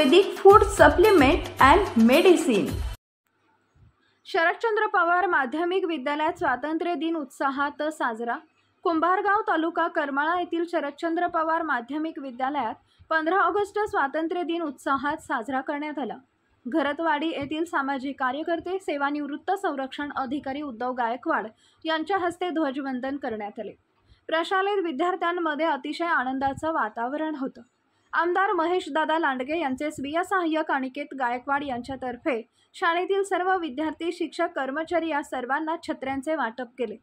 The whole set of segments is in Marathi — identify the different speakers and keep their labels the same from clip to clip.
Speaker 1: Ayurvedic food supplement and medicine. Sharadchandra Pawar माध्यमिक विद्यालयात स्वातंत्र्य दिन उत्साहात साजरा। कुंभारगाव तालुका करमाळा येथील शरदचंद्र पवार माध्यमिक विद्यालयात 15 ऑगस्ट स्वातंत्र्य दिन उत्साहात साजरा करण्यात आला। घरतवाडी येथील सामाजिक कार्यकर्ते, सेवानिवृत्त संरक्षण अधिकारी उद्धव गायकवाड यांच्या हस्ते ध्वजवंदन करण्यात आले। प्रशालेत विद्यार्थ्यांमध्ये अतिशय आनंदाचं वातावरण होतं। आमदार महेशदादा लांडगे यांचे स्वीय सहाय्यक अनिकेत गायकवाड यांच्यातर्फे शाळेतील सर्व विद्यार्थी, शिक्षक, कर्मचारी या सर्वांना छत्र्यांचे वाटप केले।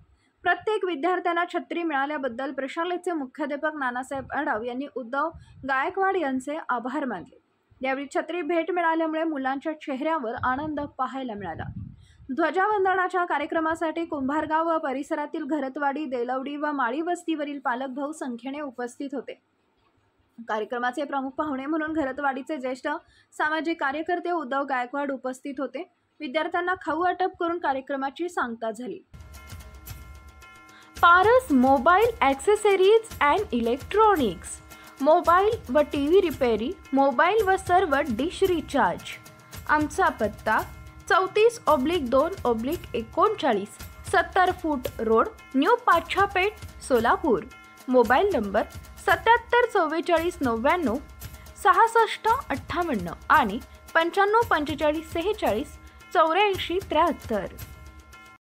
Speaker 1: प्रत्येक विद्यार्थ्यांना छत्री मिळाल्याबद्दल प्रशालेचे मुख्याध्यापक नानासाहेब अडव यांनी उद्धव गायकवाड यांचे आभार मानले। यावेळी छत्री भेट मिळाल्यामुळे मुलांच्या चेहऱ्यावर आनंद पाहायला मिळाला। ध्वजवंदनाच्या कार्यक्रमासाठी कुंभारगाव व परिसरातील घरतवाडी, देलवडी व माळी वस्तीवरील पालक भाऊ संख्येने उपस्थित होते। कार्यक्रमाचे प्रमुख पाहुणे म्हणून घरतवाडीचे ज्येष्ठ सामाजिक कार्यकर्ते उद्धव गायकवाड उपस्थित होते। विद्यार्थ्यांना खाऊ वाटप करून कार्यक्रमाची सांगता झाली। Paras mobile accessories and electronics, mobile व टीव्ही रिपेरी, मोबाईल व सर्व डिश रिचार्ज। आमचा पत्ता 34/2/39, 70 फूट road, new Pachhapeth, Solapur. Mobile number 774499 6658 आणि 954546 8473।